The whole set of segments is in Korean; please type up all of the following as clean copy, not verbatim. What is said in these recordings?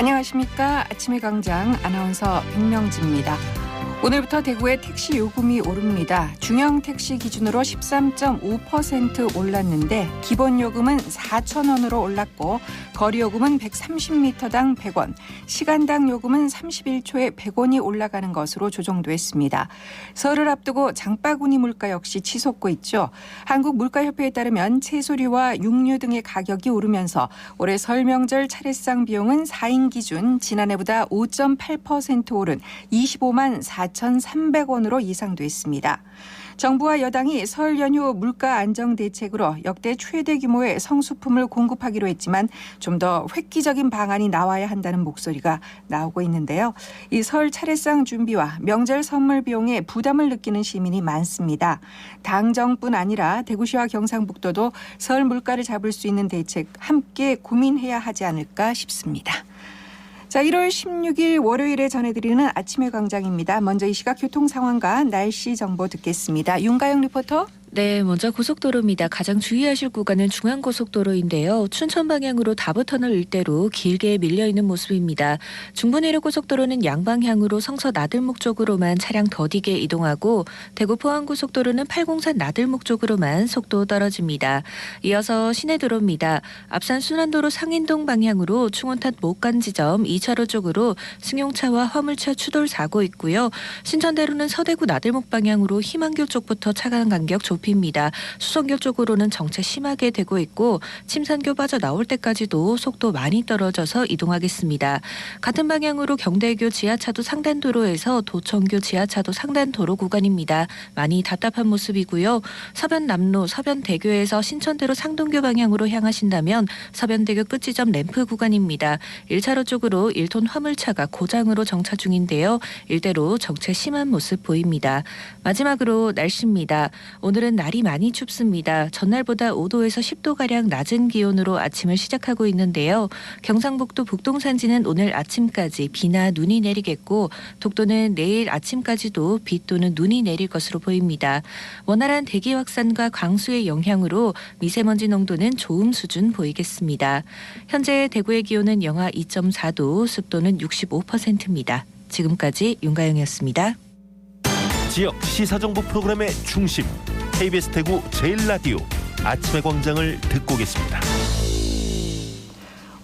안녕하십니까. 아침의 광장 아나운서 백명지입니다. 오늘부터 대구의 택시 요금이 오릅니다. 중형 택시 기준으로 13.5% 올랐는데 기본 요금은 4,000원으로 올랐고 거리 요금은 130m당 100원, 시간당 요금은 31초에 100원이 올라가는 것으로 조정됐습니다. 설을 앞두고 장바구니 물가 역시 치솟고 있죠. 한국물가협회에 따르면 채소류와 육류 등의 가격이 오르면서 올해 설 명절 차례상 비용은 4인 기준 지난해보다 5.8% 오른 25만 4,300원으로 예상됐습니다. 정부와 여당이 설 연휴 물가 안정 대책으로 역대 최대 규모의 성수품을 공급하기로 했지만 좀 더 획기적인 방안이 나와야 한다는 목소리가 나오고 있는데요. 이 설 차례상 준비와 명절 선물 비용에 부담을 느끼는 시민이 많습니다. 당정뿐 아니라 대구시와 경상북도도 설 물가를 잡을 수 있는 대책 함께 고민해야 하지 않을까 싶습니다. 자, 1월 16일 월요일에 전해드리는 아침의 광장입니다. 먼저 이 시각 교통 상황과 날씨 정보 듣겠습니다. 윤가영 리포터. 네, 먼저 고속도로입니다. 가장 주의하실 구간은 중앙고속도로인데요. 춘천 방향으로 다부터널 일대로 길게 밀려있는 모습입니다. 중부내륙고속도로는 양방향으로 성서 나들목 쪽으로만 차량 더디게 이동하고 대구 포항고속도로는 팔공산 나들목 쪽으로만 속도 떨어집니다. 이어서 시내도로입니다. 앞산 순환도로 상인동 방향으로 충원탄 못간 지점 2차로 쪽으로 승용차와 화물차 추돌 사고 있고요. 신천대로는 서대구 나들목 방향으로 희망교 쪽부터 차간 간격 좁힙니다. 수성교 쪽으로는 정체 심하게 되고 있고 침산교 빠져나올 때까지도 속도 많이 떨어져서 이동하겠습니다. 같은 방향으로 경대교 지하차도 상단도로에서 도청교 지하차도 상단도로 구간입니다. 많이 답답한 모습이고요. 서변남로 서변대교에서 신천대로 상동교 방향으로 향하신다면 서변대교 끝지점 램프 구간입니다. 1차로 쪽으로 1톤 화물차가 고장으로 정차 중인데요. 일대로 정체 심한 모습 보입니다. 마지막으로 날씨입니다. 오늘은 날이 많이 춥습니다. 전날보다 5도에서 10도가량 낮은 기온으로 아침을 시작하고 있는데요. 경상북도 북동산지는 오늘 아침까지 비나 눈이 내리겠고 독도는 내일 아침까지도 비 또는 눈이 내릴 것으로 보입니다. 원활한 대기 확산과 강수의 영향으로 미세먼지 농도는 좋음 수준 보이겠습니다. 현재 대구의 기온은 영하 2.4도, 습도는 65%입니다. 지금까지 윤가영이었습니다. 지역 시사정보 프로그램의 중심 KBS 대구 제1라디오 아침의 광장을 듣고 계십니다.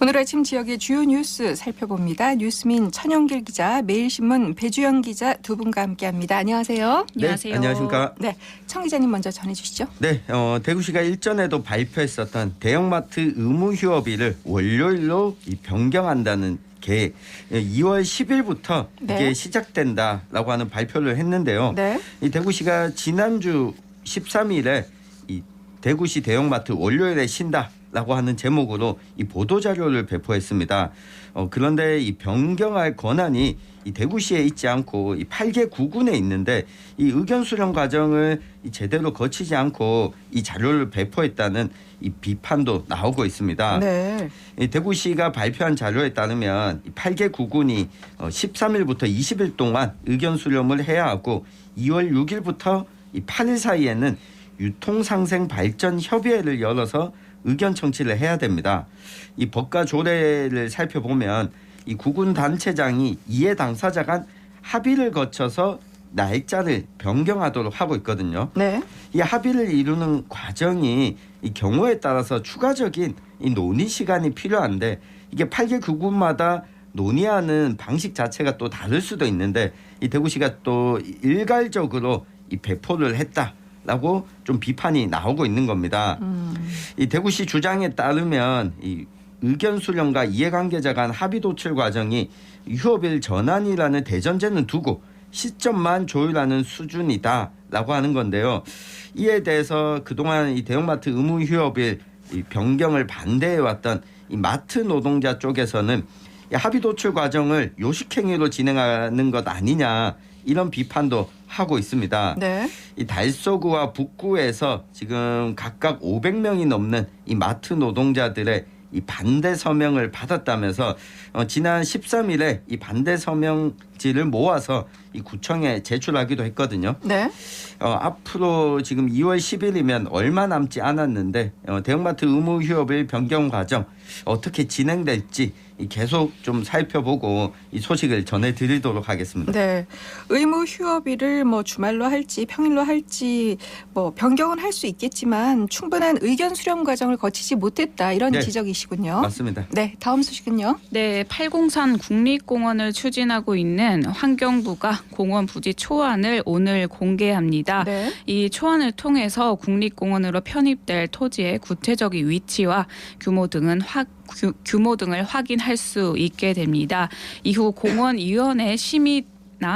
오늘 아침 지역의 주요 뉴스 살펴봅니다. 뉴스민 천영길 기자, 매일신문 배주영 기자 두 분과 함께합니다. 안녕하세요. 네, 안녕하세요. 안녕하십니까. 네, 청 기자님 먼저 전해주시죠. 네, 대구시가 일전에도 발표했었던 대형마트 의무 휴업일을 월요일로 변경한다는 계획, 2월 10일부터 네. 이게 시작된다라고 하는 발표를 했는데요. 네. 이 대구시가 지난주 13일에 이 대구시 대형마트 월요일에 쉰다라고 하는 제목으로 이 보도자료를 배포했습니다. 그런데 이 변경할 권한이 이 대구시에 있지 않고 이 8개 구군에 있는데 이 의견 수렴 과정을 제대로 거치지 않고 이 자료를 배포했다는 이 비판도 나오고 있습니다. 네. 이 대구시가 발표한 자료에 따르면 이 8개 구군이 13일부터 20일 동안 의견 수렴을 해야 하고 2월 6일부터 이 8일 사이에는 유통상생발전협의회를 열어서 의견 청취를 해야 됩니다. 이 법과 조례를 살펴보면 이 구군 단체장이 이해 당사자 간 합의를 거쳐서 날짜를 변경하도록 하고 있거든요. 네. 이 합의를 이루는 과정이 이 경우에 따라서 추가적인 이 논의 시간이 필요한데 이게 8개 구군마다 논의하는 방식 자체가 또 다를 수도 있는데 이 대구시가 또 일괄적으로 이 배포를 했다라고 좀 비판이 나오고 있는 겁니다. 이 대구시 주장에 따르면 이 의견 수렴과 이해관계자 간 합의 도출 과정이 휴업일 전환이라는 대전제는 두고 시점만 조율하는 수준이다라고 하는 건데요. 이에 대해서 그동안 이 대형마트 의무 휴업일 이 변경을 반대해왔던 이 마트 노동자 쪽에서는 이 합의 도출 과정을 요식행위로 진행하는 것 아니냐 이런 비판도 하고 있습니다. 네. 이 달서구와 북구에서 지금 각각 500명이 넘는 이 마트 노동자들의 이 반대 서명을 받았다면서 지난 13일에 이 반대 서명 용지를 모아서 이 구청에 제출하기도 했거든요. 네. 앞으로 지금 2월 10일이면 얼마 남지 않았는데 대형마트 의무 휴업일 변경 과정 어떻게 진행될지 계속 좀 살펴보고 이 소식을 전해드리도록 하겠습니다. 네. 의무 휴업일을 뭐 주말로 할지 평일로 할지 뭐 변경은 할 수 있겠지만 충분한 의견 수렴 과정을 거치지 못했다 이런 네. 지적이시군요. 맞습니다. 네. 다음 소식은요. 네, 팔공산 국립공원을 추진하고 있는 환경부가 공원 부지 초안을 오늘 공개합니다. 네. 이 초안을 통해서 국립공원으로 편입될 토지의 구체적인 위치와 규모 등을 확인할 수 있게 됩니다. 이후 공원위원회 심의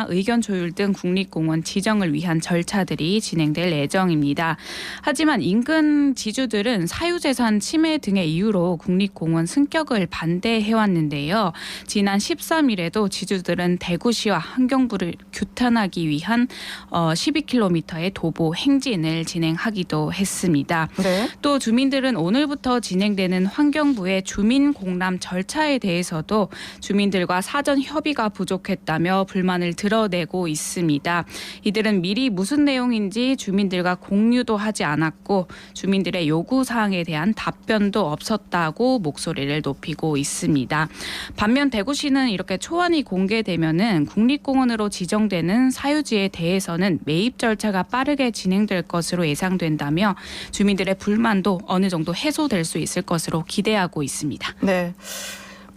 의견 조율 등 국립공원 지정을 위한 절차들이 진행될 예정입니다. 하지만 인근 지주들은 사유재산 침해 등의 이유로 국립공원 승격을 반대해왔는데요. 지난 13일에도 지주들은 대구시와 환경부를 규탄하기 위한 12km의 도보 행진을 진행하기도 했습니다. 네. 또 주민들은 오늘부터 진행되는 환경부의 주민 공람 절차에 대해서도 주민들과 사전 협의가 부족했다며 불만을 드러내고 있습니다. 이들은 미리 무슨 내용인지 주민들과 공유도 하지 않았고 주민들의 요구사항에 대한 답변도 없었다고 목소리를 높이고 있습니다. 반면 대구시는 이렇게 초안이 공개되면은 국립공원으로 지정되는 사유지에 대해서는 매입 절차가 빠르게 진행될 것으로 예상된다며 주민들의 불만도 어느 정도 해소될 수 있을 것으로 기대하고 있습니다. 네.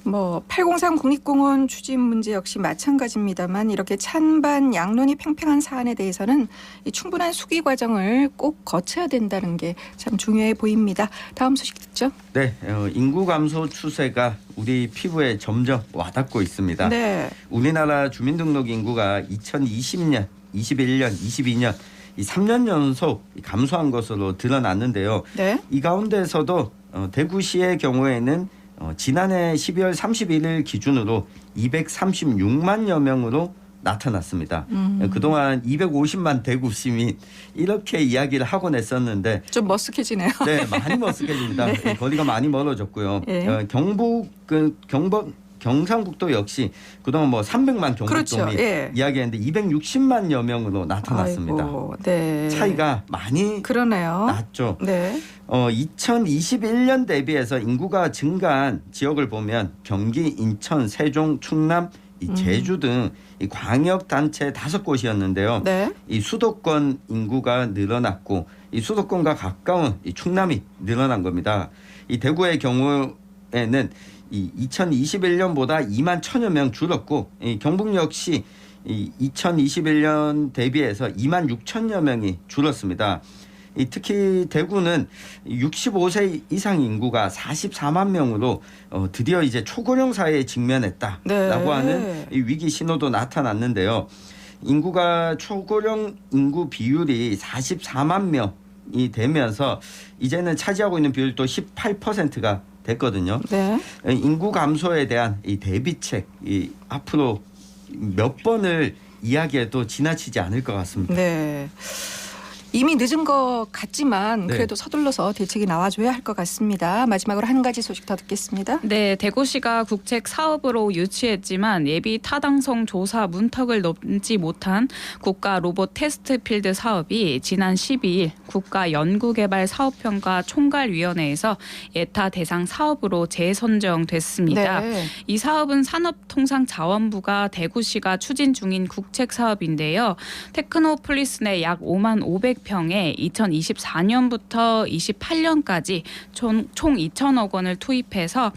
뭐 803 국립공원 추진 문제 역시 마찬가지입니다만 이렇게 찬반 양론이 팽팽한 사안에 대해서는 이 충분한 수기 과정을 꼭 거쳐야 된다는 게 참 중요해 보입니다. 다음 소식 듣죠? 네, 인구 감소 추세가 우리 피부에 점점 와닿고 있습니다. 네. 우리나라 주민등록 인구가 2020년, 21년, 22년 이 3년 연속 감소한 것으로 드러났는데요. 네. 이 가운데서도 대구시의 경우에는 지난해 12월 31일 기준으로 236만여 명으로 나타났습니다. 그동안 250만 대구 시민 이렇게 이야기를 하곤 했었는데 좀 머쓱해지네요. 네, 많이 머쓱해집니다. 네. 거리가 많이 멀어졌고요. 예. 경상북도 역시 그동안 뭐 300만 경북도민 그렇죠. 예. 이야기했는데 260만여 명으로 나타났습니다. 아이고, 네. 차이가 많이 그러네요. 났죠. 네. 2021년 대비해서 인구가 증가한 지역을 보면 경기, 인천, 세종, 충남, 이 제주 등 이 광역 단체 5곳이었는데요. 네. 이 수도권 인구가 늘어났고 이 수도권과 가까운 이 충남이 늘어난 겁니다. 이 대구의 경우에는 이 2021년보다 2만 1,000여 명 줄었고 이 경북 역시 이 2021년 대비해서 2만 6천여 명이 줄었습니다. 특히 대구는 65세 이상 인구가 44만 명으로 드디어 이제 초고령 사회에 직면했다라고 네. 하는 이 위기 신호도 나타났는데요. 인구가 초고령 인구 비율이 44만 명이 되면서 이제는 차지하고 있는 비율도 18%가 됐거든요. 네. 인구 감소에 대한 이 대비책 앞으로 몇 번을 이야기해도 지나치지 않을 것 같습니다. 네. 이미 늦은 것 같지만 네. 그래도 서둘러서 대책이 나와줘야 할 것 같습니다. 마지막으로 한 가지 소식 더 듣겠습니다. 네, 대구시가 국책 사업으로 유치했지만 예비 타당성 조사 문턱을 넘지 못한 국가 로봇 테스트 필드 사업이 지난 12일 국가연구개발사업평가 총괄위원회에서 예타 대상 사업으로 재선정됐습니다. 네. 이 사업은 산업통상자원부가 대구시가 추진 중인 국책 사업인데요. 테크노폴리스 내 약 5만 500평에 2024년부터 28년까지 총 2천억 원을 투입해서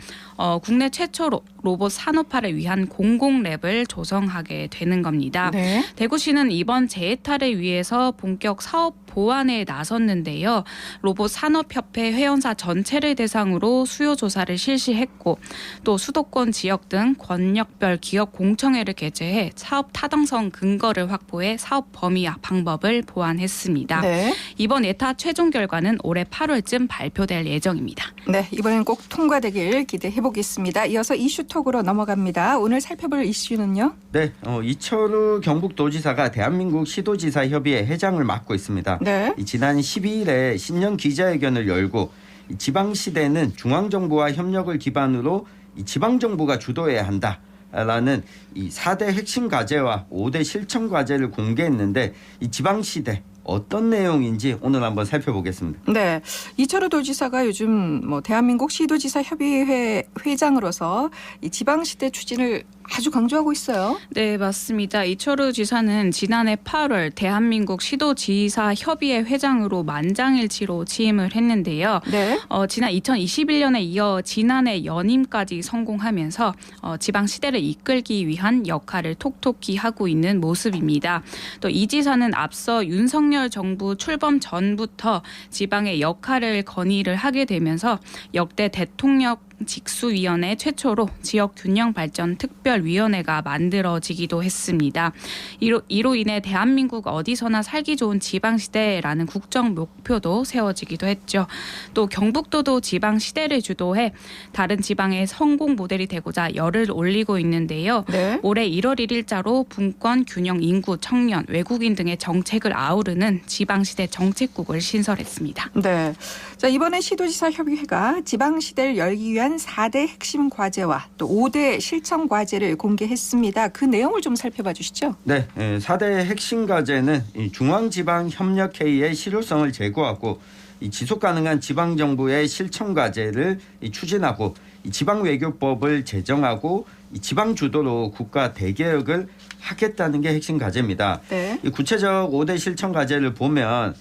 국내 최초 로봇 산업화를 위한 공공랩을 조성하게 되는 겁니다. 네. 대구시는 이번 재예타를 위해서 본격 사업 보완에 나섰는데요. 로봇 산업협회 회원사 전체를 대상으로 수요 조사를 실시했고 또 수도권 지역 등 권역별 기업 공청회를 개최해 사업 타당성 근거를 확보해 사업 범위와 방법을 보완했습니다. 네. 이번 예타 최종 결과는 올해 8월쯤 발표될 예정입니다. 네, 이번엔 꼭 통과되길 기대해 보겠습니다. 이어서 이슈톡으로 넘어갑니다. 오늘 살펴볼 이슈는요? 네, 이철우 경북도지사가 대한민국 시도지사 협의회 회장을 맡고 있습니다. 네. 지난 12일에 신년 기자회견을 열고 지방시대는 중앙정부와 협력을 기반으로 지방정부가 주도해야 한다. 라는 이 4대 핵심 과제와 5대 실천 과제를 공개했는데 이 지방시대 어떤 내용인지 오늘 한번 살펴보겠습니다. 네, 이철우 도지사가 요즘 대한민국 시도지사 협의회 회장으로서 이 지방시대 추진을 아주 강조하고 있어요. 네, 맞습니다. 이철우 지사는 지난해 8월 대한민국 시도지사 협의회 회장으로 만장일치로 취임을 했는데요. 네. 지난 2021년에 이어 지난해 연임까지 성공하면서 지방 시대를 이끌기 위한 역할을 톡톡히 하고 있는 모습입니다. 또 이 지사는 앞서 윤석열 정부 출범 전부터 지방의 역할을 건의를 하게 되면서 역대 대통령 직수위원회 최초로 지역균형발전특별위원회가 만들어지기도 했습니다. 이로 인해 대한민국 어디서나 살기 좋은 지방시대라는 국정 목표도 세워지기도 했죠. 또 경북도도 지방시대를 주도해 다른 지방의 성공 모델이 되고자 열을 올리고 있는데요. 네. 올해 1월 1일자로 분권, 균형, 인구, 청년, 외국인 등의 정책을 아우르는 지방시대 정책국을 신설했습니다. 네. 자, 이번에 시도지사 협의회가 지방시대를 열기 위한 4대 핵심 과제와 또 5대 실천 과제를 공개했습니다. 그 내용을 좀 살펴봐 주시죠. 네, 4대 핵심 과제는 이 중앙지방협력회의의 실효성을 제고하고 이 지속가능한 지방정부의 실천 과제를 추진하고 이 지방외교법을 제정하고 이 지방주도로 국가 대개혁을 하겠다는 게 핵심 과제입니다. 네. 이 구체적 5대 실천 과제를 보면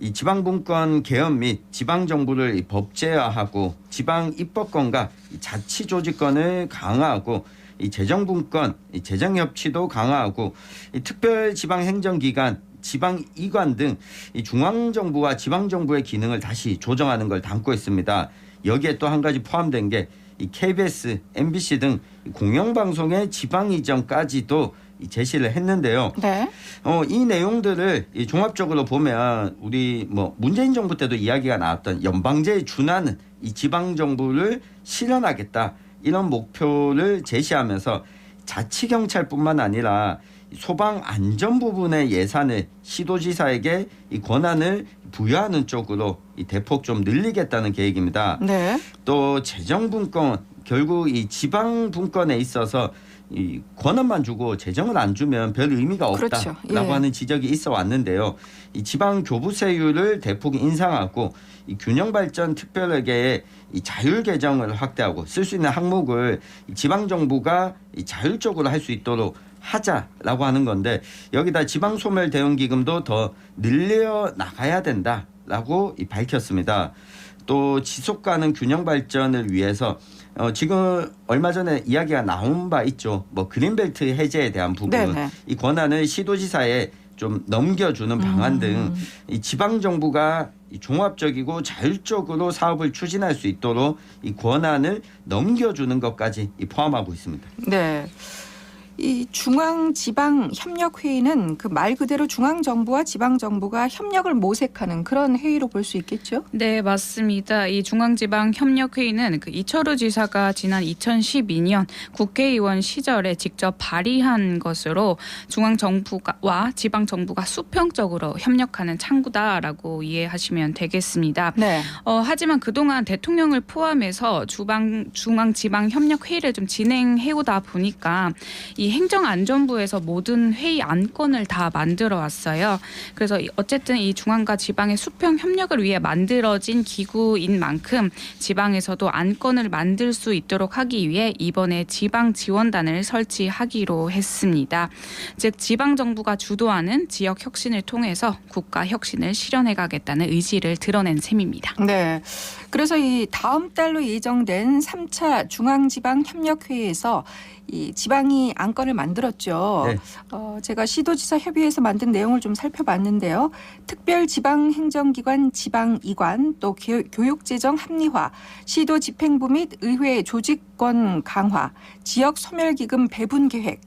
이 지방분권 개헌 및 지방정부를 법제화하고 지방입법권과 자치조직권을 강화하고 이 재정분권, 이 재정협치도 강화하고 이 특별지방행정기관, 지방이관 등 이 중앙정부와 지방정부의 기능을 다시 조정하는 걸 담고 있습니다. 여기에 또 한 가지 포함된 게 이 KBS, MBC 등 공영방송의 지방 이전까지도 제시를 했는데요. 네. 이 내용들을 종합적으로 보면 우리 문재인 정부 때도 이야기가 나왔던 연방제에 준하는 이 지방 정부를 실현하겠다 이런 목표를 제시하면서 자치경찰뿐만 아니라 소방 안전 부분의 예산을 시도지사에게 이 권한을 부여하는 쪽으로 이 대폭 좀 늘리겠다는 계획입니다. 네. 또 재정분권 결국 이 지방분권에 있어서 이 권한만 주고 재정을 안 주면 별 의미가 없다라고 그렇죠. 예. 하는 지적이 있어 왔는데요. 이 지방 교부세율을 대폭 인상하고 이 균형발전 특별회계의 이 자율 개정을 확대하고 쓸 수 있는 항목을 이 지방 정부가 이 자율적으로 할 수 있도록 하자라고 하는 건데 여기다 지방 소멸 대응 기금도 더 늘려 나가야 된다라고 밝혔습니다. 또 지속 가능 균형 발전을 위해서 지금 얼마 전에 이야기가 나온 바 있죠. 그린벨트 해제에 대한 부분, 네네. 이 권한을 시도지사에 좀 넘겨주는 방안 등 이 지방 정부가 종합적이고 자율적으로 사업을 추진할 수 있도록 이 권한을 넘겨주는 것까지 포함하고 있습니다. 네. 이 중앙지방협력회의는 그 말 그대로 중앙정부와 지방정부가 협력을 모색하는 그런 회의로 볼 수 있겠죠? 네, 맞습니다. 이 중앙지방협력회의는 그 이철우 지사가 지난 2012년 국회의원 시절에 직접 발의한 것으로 중앙정부와 지방정부가 수평적으로 협력하는 창구다라고 이해하시면 되겠습니다. 네. 하지만 그동안 대통령을 포함해서 중앙지방협력회의를 좀 진행해오다 보니까 이 행정안전부에서 모든 회의 안건을 다 만들어 왔어요. 그래서 어쨌든 이 중앙과 지방의 수평 협력을 위해 만들어진 기구인 만큼 지방에서도 안건을 만들 수 있도록 하기 위해 이번에 지방 지원단을 설치하기로 했습니다. 즉 지방 정부가 주도하는 지역 혁신을 통해서 국가 혁신을 실현해 가겠다는 의지를 드러낸 셈입니다. 네. 그래서 이 다음 달로 예정된 3차 중앙지방협력회의에서 이 지방이 안건을 만들었죠. 네. 제가 시도지사 협의회에서 만든 내용을 좀 살펴봤는데요. 특별지방행정기관 지방이관, 또 교육재정 합리화, 시도 집행부 및 의회 조직권 강화, 지역 소멸기금 배분 계획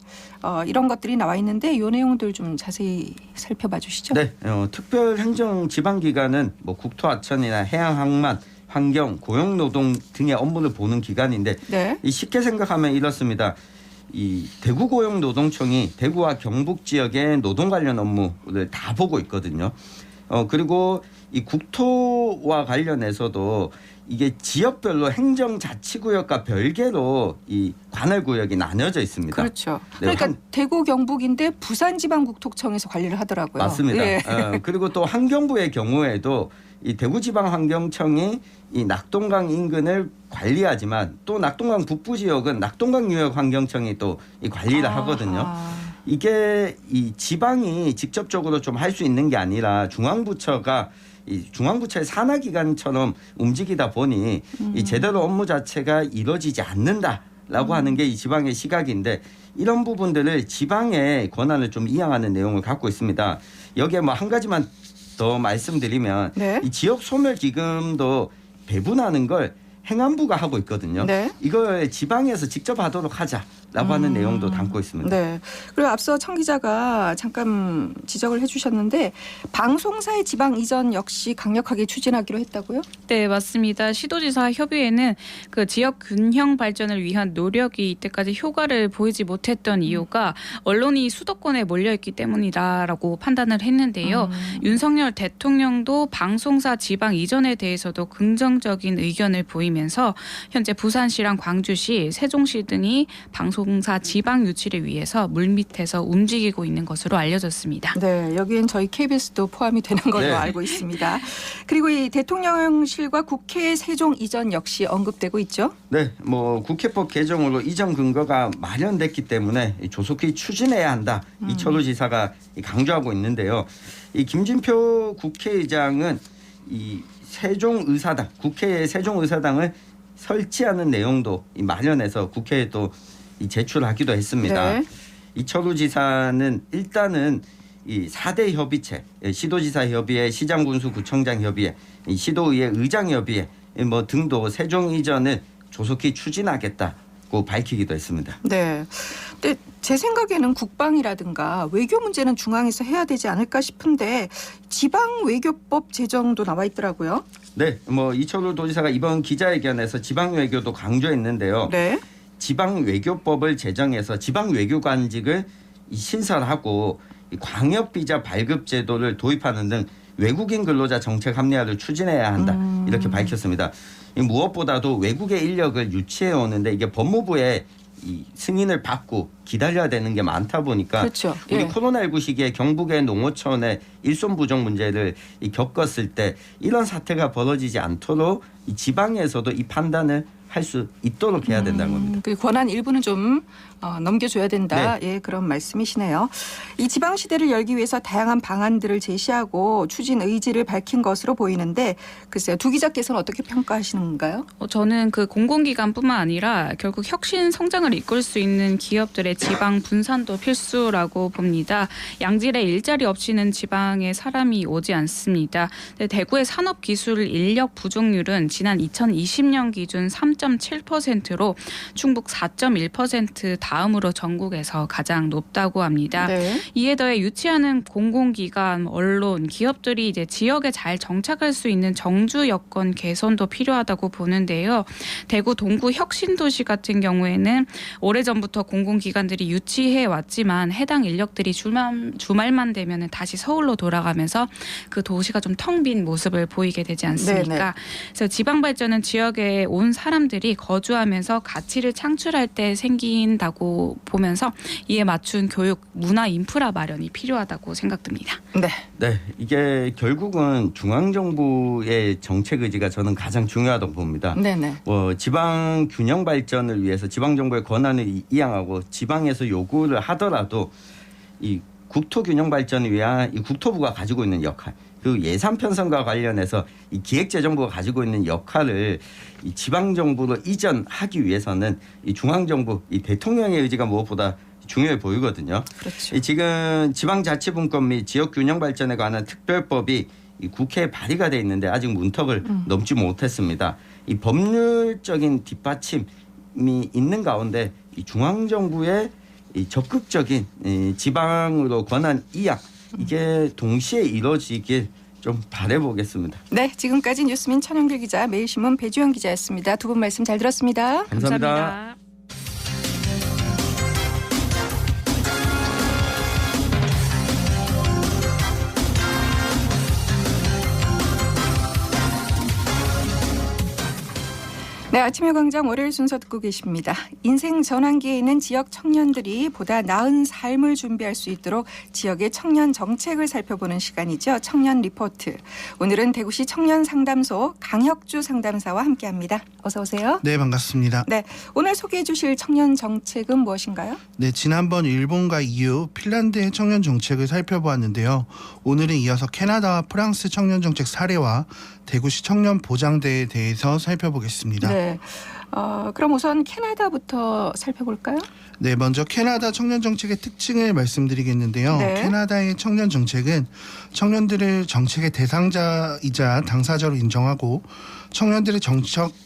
이런 것들이 나와 있는데 이 내용들 좀 자세히 살펴봐 주시죠. 네, 특별행정지방기관은 국토하천이나 해양항만, 환경, 고용노동 등의 업무를 보는 기관인데 네. 쉽게 생각하면 이렇습니다. 이 대구 고용노동청이 대구와 경북 지역의 노동 관련 업무를 다 보고 있거든요. 그리고 이 국토와 관련해서도 이게 지역별로 행정자치구역과 별개로 이 관할구역이 나뉘어져 있습니다. 그렇죠. 네, 그러니까 대구 경북인데 부산지방국토청에서 관리를 하더라고요. 맞습니다. 예. 그리고 또 환경부의 경우에도 이 대구지방환경청이 이 낙동강 인근을 관리하지만 또 낙동강 북부 지역은 낙동강유역환경청이 또 이 관리를 하거든요. 이게 이 지방이 직접적으로 좀 할 수 있는 게 아니라 중앙부처가 이 중앙부처의 산하기관처럼 움직이다 보니 이 제대로 업무 자체가 이루어지지 않는다라고 하는 게 이 지방의 시각인데 이런 부분들을 지방의 권한을 좀 이양하는 내용을 갖고 있습니다. 여기에 뭐 한 가지만 더 말씀드리면 네. 이 지역 소멸 기금도 배분하는 걸 행안부가 하고 있거든요. 네. 이걸 지방에서 직접 하도록 하자라고 하는 내용도 담고 있습니다. 네. 그리고 앞서 청 기자가 잠깐 지적을 해주셨는데 방송사의 지방 이전 역시 강력하게 추진하기로 했다고요? 네, 맞습니다. 시도지사 협의회는 그 지역 균형 발전을 위한 노력이 이때까지 효과를 보이지 못했던 이유가 언론이 수도권에 몰려있기 때문이다라고 판단을 했는데요. 윤석열 대통령도 방송사 지방 이전에 대해서도 긍정적인 의견을 보이면서 현재 부산시랑 광주시, 세종시 등이 방송사 지방 유치를 위해서 물밑에서 움직이고 있는 것으로 알려졌습니다. 네, 여기엔 저희 KBS도 포함이 되는 걸로 네. 알고 있습니다. 그리고 이 대통령실과 국회 세종 이전 역시 언급되고 있죠? 네, 뭐 국회법 개정으로 이전 근거가 마련됐기 때문에 조속히 추진해야 한다. 이철우 지사가 강조하고 있는데요. 이 김진표 국회의장은 이 세종의사당, 국회의 세종의사당을 설치하는 내용도 마련해서 국회에 또 제출하기도 했습니다. 네. 이철우 지사는 일단은 이 4대 협의체, 시도지사 협의회, 시장군수 구청장 협의회, 이 시도의회 의장 협의회 뭐 등도 세종 이전을 조속히 추진하겠다고 밝히기도 했습니다. 네. 근데 제 생각에는 국방이라든가 외교 문제는 중앙에서 해야 되지 않을까 싶은데 지방 외교법 제정도 나와 있더라고요. 네, 뭐 이철우 도지사가 이번 기자회견에서 지방 외교도 강조했는데요. 네. 지방 외교법을 제정해서 지방 외교관직을 신설하고 광역 비자 발급 제도를 도입하는 등 외국인 근로자 정책 합리화를 추진해야 한다. 이렇게 밝혔습니다. 무엇보다도 외국의 인력을 유치해 오는데 이게 법무부의 이 승인을 받고 기다려야 되는 게 많다 보니까 그렇죠. 우리 예. 코로나19 시기에 경북의 농어촌의 일손 부족 문제를 겪었을 때 이런 사태가 벌어지지 않도록 이 지방에서도 이 판단을 할 수 있도록 해야 된다는 겁니다. 그 권한 일부는 좀 넘겨줘야 된다. 예, 그런 말씀이시네요. 이 지방 시대를 열기 위해서 다양한 방안들을 제시하고 추진 의지를 밝힌 것으로 보이는데 글쎄요, 두 기자께서는 어떻게 평가하시는 건가요? 저는 그 공공기관뿐만 아니라 결국 혁신 성장을 이끌 수 있는 기업들의 지방 분산도 필수라고 봅니다. 양질의 일자리 없이는 지방에 사람이 오지 않습니다. 대구의 산업기술 인력 부족률은 지난 2020년 기준 3.7%로 충북 4.1% 다음으로 전국에서 가장 높다고 합니다. 네. 이에 더해 유치하는 공공기관, 언론, 기업들이 이제 지역에 잘 정착할 수 있는 정주 여건 개선도 필요하다고 보는데요. 대구 동구 혁신도시 같은 경우에는 오래전부터 공공기관들이 유치해 왔지만 해당 인력들이 주말만 되면 다시 서울로 돌아가면서 그 도시가 좀 텅 빈 모습을 보이게 되지 않습니까? 네네. 그래서 지방 발전은 지역에 온 사람들이 거주하면서 가치를 창출할 때 생긴다고 보면서 이에 맞춘 교육, 문화 인프라 마련이 필요하다고 생각됩니다. 네. 네, 이게 결국은 중앙정부의 정책 의지가 저는 가장 중요하다고 봅니다. 네네. 지방 균형 발전을 위해서 지방정부의 권한을 이양하고 지방에서 요구를 하더라도 이 국토 균형 발전을 위한 이 국토부가 가지고 있는 역할, 그 예산 편성과 관련해서 이 기획재정부가 가지고 있는 역할을 이 지방정부로 이전하기 위해서는 이 중앙정부, 이 대통령의 의지가 무엇보다 중요해 보이거든요. 그렇죠. 지금 지방자치분권 및 지역균형 발전에 관한 특별법이 이 국회에 발의가 돼 있는데 아직 문턱을 넘지 못했습니다. 이 법률적인 뒷받침이 있는 가운데 이 중앙정부의 이 적극적인 이 지방으로 권한 이양 이게 동시에 이루어지길 좀 바라보겠습니다. 네, 지금까지 뉴스민 천영길 기자, 매일신문 배주영 기자였습니다. 두 분 말씀 잘 들었습니다. 감사합니다. 네, 아침의 광장 월요일 순서 듣고 계십니다. 인생 전환기에 있는 지역 청년들이 보다 나은 삶을 준비할 수 있도록 지역의 청년 정책을 살펴보는 시간이죠. 청년 리포트. 오늘은 대구시 청년상담소 강혁주 상담사와 함께합니다. 어서 오세요. 네, 반갑습니다. 네, 오늘 소개해 주실 청년 정책은 무엇인가요? 네, 지난번 일본과 EU, 핀란드의 청년 정책을 살펴보았는데요. 오늘은 이어서 캐나다와 프랑스 청년 정책 사례와 대구시 청년 보장대에 대해서 살펴보겠습니다. 네, 그럼 우선 캐나다부터 살펴볼까요? 네, 먼저 캐나다 청년 정책의 특징을 말씀드리겠는데요. 네. 캐나다의 청년 정책은 청년들을 정책의 대상자이자 당사자로 인정하고 청년들의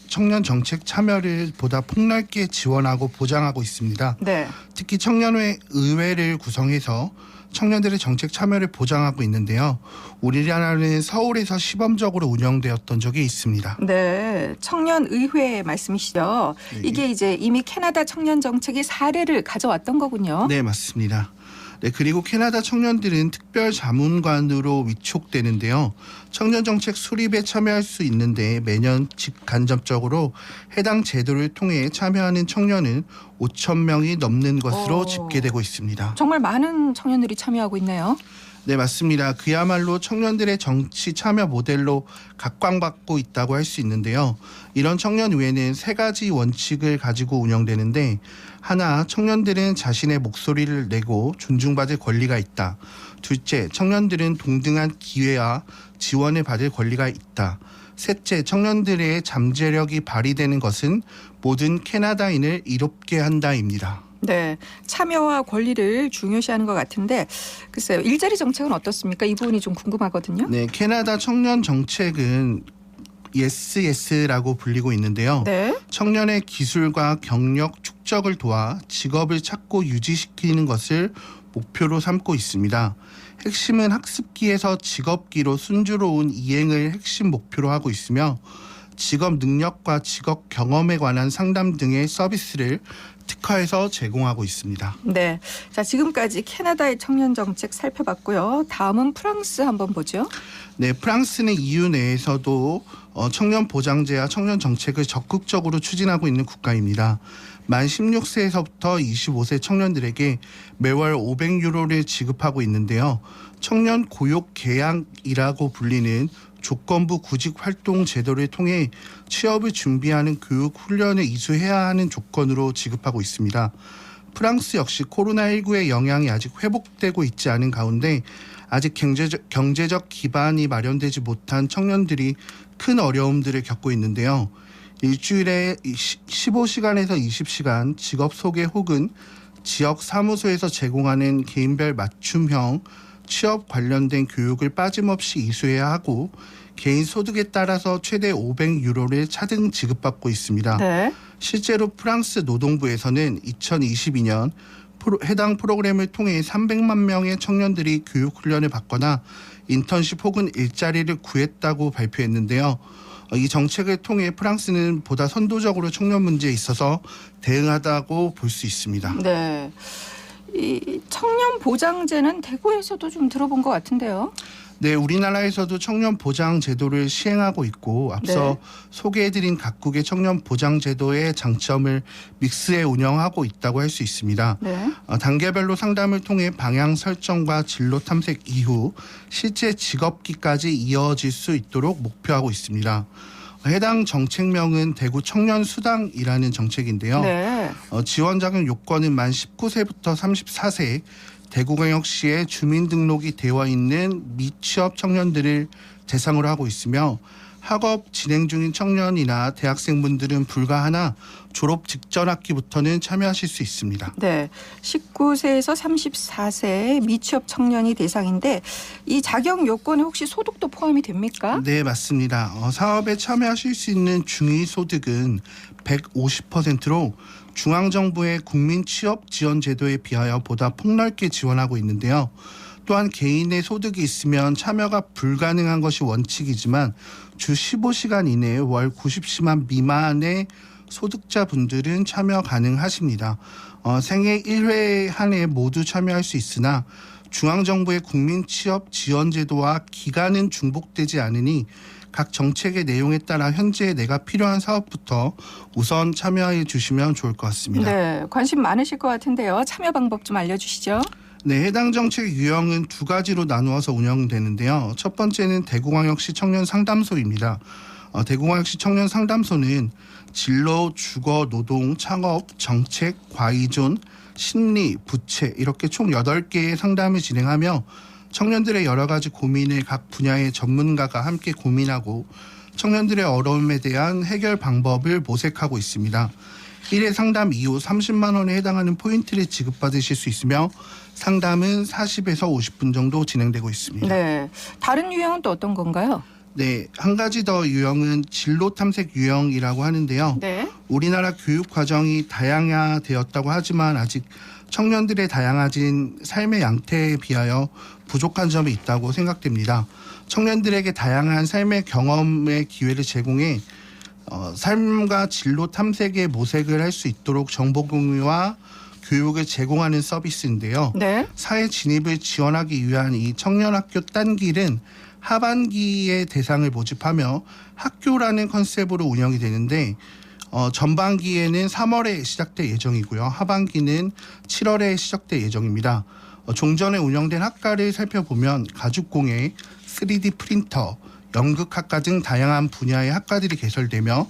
청년 정책 참여를 보다 폭넓게 지원하고 보장하고 있습니다. 네. 특히 청년회 의회를 구성해서 청년들의 정책 참여를 보장하고 있는데요. 우리나라는 서울에서 시범적으로 운영되었던 적이 있습니다. 네, 청년의회 말씀이시죠. 네. 이게 이제 이미 캐나다 청년 정책의 사례를 가져왔던 거군요. 네, 맞습니다. 네, 그리고 캐나다 청년들은 특별 자문관으로 위촉되는데요. 청년 정책 수립에 참여할 수 있는데 매년 직간접적으로 해당 제도를 통해 참여하는 청년은 5천 명이 넘는 것으로 집계되고 있습니다. 정말 많은 청년들이 참여하고 있네요. 네, 맞습니다. 그야말로 청년들의 정치 참여 모델로 각광받고 있다고 할 수 있는데요. 이런 청년의회는 세 가지 원칙을 가지고 운영되는데, 하나, 청년들은 자신의 목소리를 내고 존중받을 권리가 있다. 둘째, 청년들은 동등한 기회와 지원을 받을 권리가 있다. 셋째, 청년들의 잠재력이 발휘되는 것은 모든 캐나다인을 이롭게 한다입니다. 네, 참여와 권리를 중요시하는 것 같은데 글쎄요, 일자리 정책은 어떻습니까? 이 부분이 좀 궁금하거든요. 네, 캐나다 청년 정책은 YesYes라고 불리고 있는데요. 네, 청년의 기술과 경력 축적을 도와 직업을 찾고 유지시키는 것을 목표로 삼고 있습니다. 핵심은 학습기에서 직업기로 순조로운 이행을 핵심 목표로 하고 있으며 직업 능력과 직업 경험에 관한 상담 등의 서비스를 특화해서 제공하고 있습니다. 네. 자, 지금까지 캐나다의 청년 정책 살펴봤고요. 다음은 프랑스 한번 보죠. 네, 프랑스는 EU 내에서도 청년 보장제와 청년 정책을 적극적으로 추진하고 있는 국가입니다. 만 16세에서부터 25세 청년들에게 매월 500유로를 지급하고 있는데요. 청년 고용 계약이라고 불리는 조건부 구직 활동 제도를 통해 취업을 준비하는 교육 훈련을 이수해야 하는 조건으로 지급하고 있습니다. 프랑스 역시 코로나19의 영향이 아직 회복되고 있지 않은 가운데 아직 경제적 기반이 마련되지 못한 청년들이 큰 어려움들을 겪고 있는데요. 일주일에 15시간에서 20시간 직업 소개 혹은 지역 사무소에서 제공하는 개인별 맞춤형 취업 관련된 교육을 빠짐없이 이수해야 하고 개인 소득에 따라서 최대 500유로를 차등 지급받고 있습니다. 네. 실제로 프랑스 노동부에서는 2022년 해당 프로그램을 통해 300만 명의 청년들이 교육훈련을 받거나 인턴십 혹은 일자리를 구했다고 발표했는데요. 이 정책을 통해 프랑스는 보다 선도적으로 청년 문제에 있어서 대응하다고 볼 수 있습니다. 네. 이 청년 보장제는 대구에서도 좀 들어본 것 같은데요. 네, 우리나라에서도 청년 보장 제도를 시행하고 있고 앞서 소개해드린 각국의 청년 보장 제도의 장점을 믹스해 운영하고 있다고 할 수 있습니다. 네. 단계별로 상담을 통해 방향 설정과 진로 탐색 이후 실제 직업기까지 이어질 수 있도록 목표하고 있습니다. 해당 정책명은 대구 청년수당이라는 정책인데요. 네. 지원 자격 요건은 만 19세부터 34세 대구광역시에 주민등록이 되어 있는 미취업 청년들을 대상으로 하고 있으며 학업 진행 중인 청년이나 대학생분들은 불가 하나 졸업 직전 학기부터는 참여하실 수 있습니다. 네. 19세에서 34세 미취업 청년이 대상인데 이 자격 요건에 혹시 소득도 포함이 됩니까? 네, 맞습니다. 사업에 참여하실 수 있는 중위소득은 150%로 중앙정부의 국민취업지원제도에 비하여 보다 폭넓게 지원하고 있는데요. 또한 개인의 소득이 있으면 참여가 불가능한 것이 원칙이지만 주 15시간 이내에 월 90시간 미만의 소득자분들은 참여 가능하십니다. 생애 1회 한 해 모두 참여할 수 있으나 중앙정부의 국민취업지원제도와 기간은 중복되지 않으니 각 정책의 내용에 따라 현재 내가 필요한 사업부터 우선 참여해 주시면 좋을 것 같습니다. 네, 관심 많으실 것 같은데요. 참여 방법 좀 알려주시죠. 네, 해당 정책 유형은 두 가지로 나누어서 운영되는데요. 첫 번째는 대구광역시 청년 상담소입니다. 대구광역시 청년 상담소는 진로, 주거, 노동, 창업, 정책, 과이존, 심리, 부채 이렇게 총 8개의 상담을 진행하며 청년들의 여러 가지 고민을 각 분야의 전문가가 함께 고민하고 청년들의 어려움에 대한 해결 방법을 모색하고 있습니다. 1회 상담 이후 30만 원에 해당하는 포인트를 지급받으실 수 있으며 상담은 40에서 50분 정도 진행되고 있습니다. 네, 다른 유형은 또 어떤 건가요? 네, 한 가지 더 유형은 진로 탐색 유형이라고 하는데요. 네. 우리나라 교육 과정이 다양화되었다고 하지만 아직 청년들의 다양해진 삶의 양태에 비하여 부족한 점이 있다고 생각됩니다. 청년들에게 다양한 삶의 경험의 기회를 제공해 삶과 진로 탐색의 모색을 할 수 있도록 정보 공유와 교육을 제공하는 서비스인데요. 네. 사회 진입을 지원하기 위한 이 청년학교 딴길은 하반기에 대상을 모집하며 학교라는 컨셉으로 운영이 되는데 전반기에는 3월에 시작될 예정이고요. 하반기는 7월에 시작될 예정입니다. 종전에 운영된 학과를 살펴보면 가죽공예, 3D 프린터, 연극학과 등 다양한 분야의 학과들이 개설되며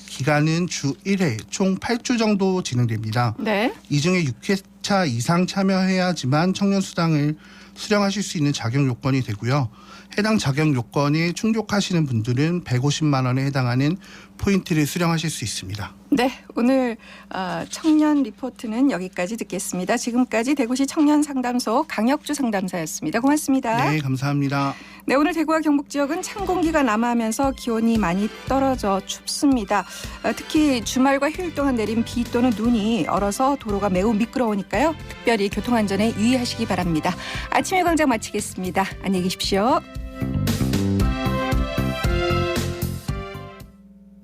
기간은 주 1회 총 8주 정도 진행됩니다. 네. 이 중에 6회차 이상 참여해야지만 청년수당을 수령하실 수 있는 자격 요건이 되고요. 해당 자격 요건에 충족하시는 분들은 150만 원에 해당하는 포인트를 수령하실 수 있습니다. 네, 오늘 청년 리포트는 여기까지 듣겠습니다. 지금까지 대구시 청년상담소 강혁주 상담사였습니다. 고맙습니다. 네, 감사합니다. 네, 오늘 대구와 경북 지역은 찬 공기가 남하하면서 기온이 많이 떨어져 춥습니다. 특히 주말과 휴일 동안 내린 비 또는 눈이 얼어서 도로가 매우 미끄러우니까요. 특별히 교통안전에 유의하시기 바랍니다. 아침의 광장 마치겠습니다. 안녕히 계십시오.